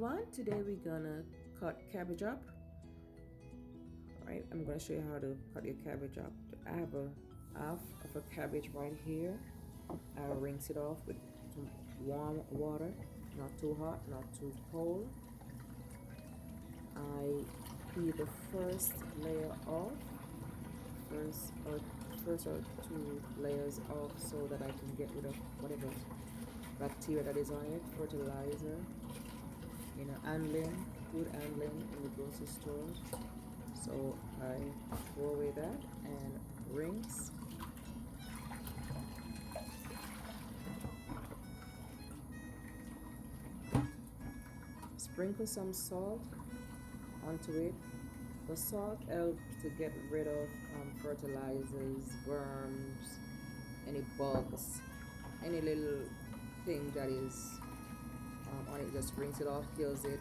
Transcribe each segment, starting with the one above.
everyone, today we're gonna cut cabbage up. Alright, I'm gonna show you how to cut your cabbage up. I have a half of a cabbage right here. I'll rinse it off with some warm water, not too hot, not too cold. I peel the first layer off, first or two layers off, so that I can get rid of whatever bacteria that is on it, fertilizer, food handling in the grocery store. So I throw away that and rinse. Sprinkle some salt onto it. The salt helps to get rid of fertilizers, worms, any bugs, any little thing that is on it. Just rinse it off, kills it,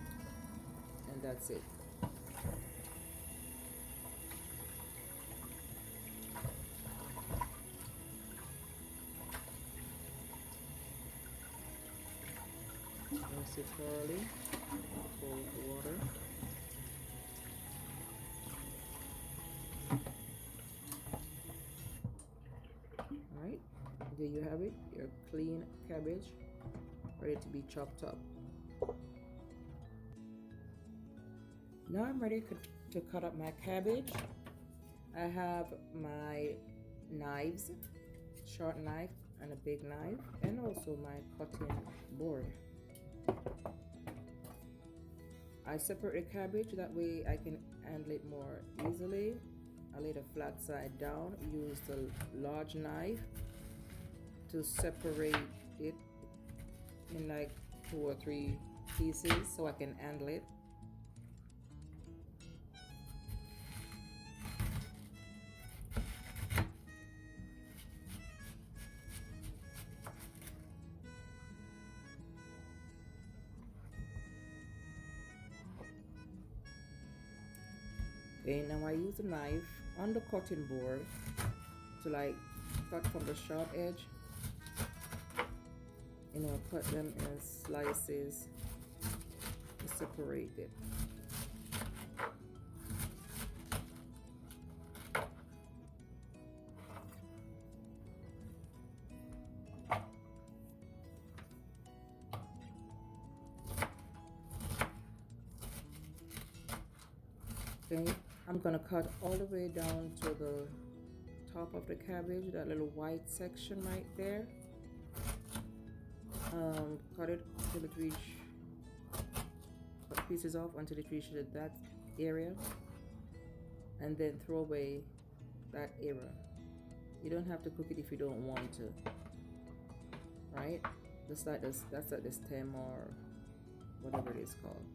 and that's it. Rinse it thoroughly, cold water. Alright, there you have it, your clean cabbage ready to be chopped up. Now I'm ready to cut up my cabbage. I have my knives, short knife and a big knife, and also my cutting board. I separate the cabbage, that way I can handle it more easily. I lay the flat side down, use the large knife to separate it in like 2 or 3 pieces so I can handle it. Okay, now I use the knife on the cutting board to like cut from the sharp edge, cut them in slices to separate it. Okay, I'm gonna cut all the way down to the top of the cabbage, that little white section right there. Cut it till it reach, cut pieces off until it reaches that area, and then throw away that area. You don't have to cook it if you don't want to, right? Just like this, that's like the stem or whatever it is called.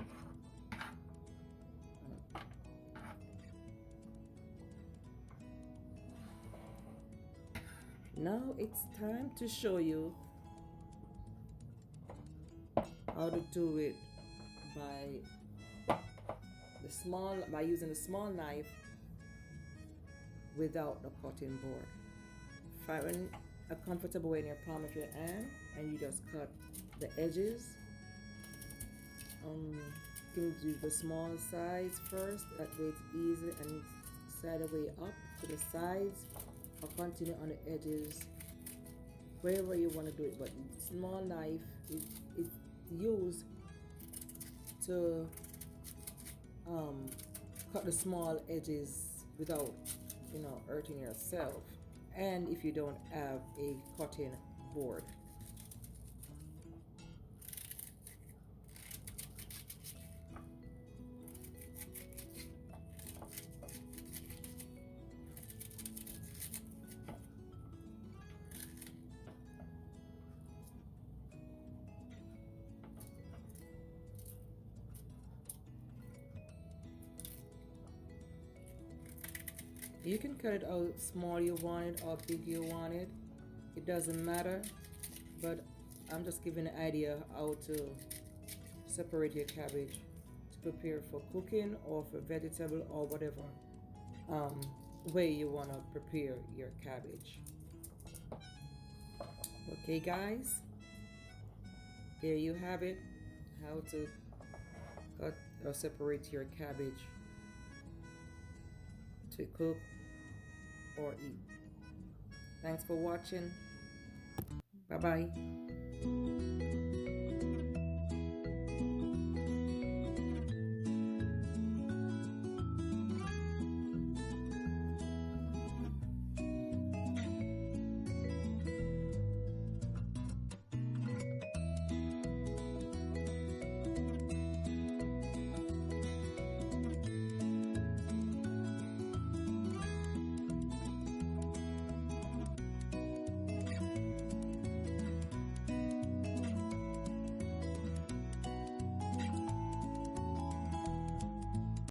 Now it's time to show you how to do it by using a small knife without the cutting board. Find a comfortable way in your palm of your hand, and you just cut the edges. You can do the small sides first, that way it's easy, and side away up to the sides, or continue on the edges, wherever you want to do it. But small knife is used to cut the small edges without hurting yourself, and if you don't have a cutting board. You can cut it out small you want it or big you want it. It doesn't matter, but I'm just giving an idea how to separate your cabbage to prepare for cooking or for vegetable or whatever way you want to prepare your cabbage. Okay guys, there you have it, how to cut or separate your cabbage to cook or eat. Thanks for watching. Bye bye.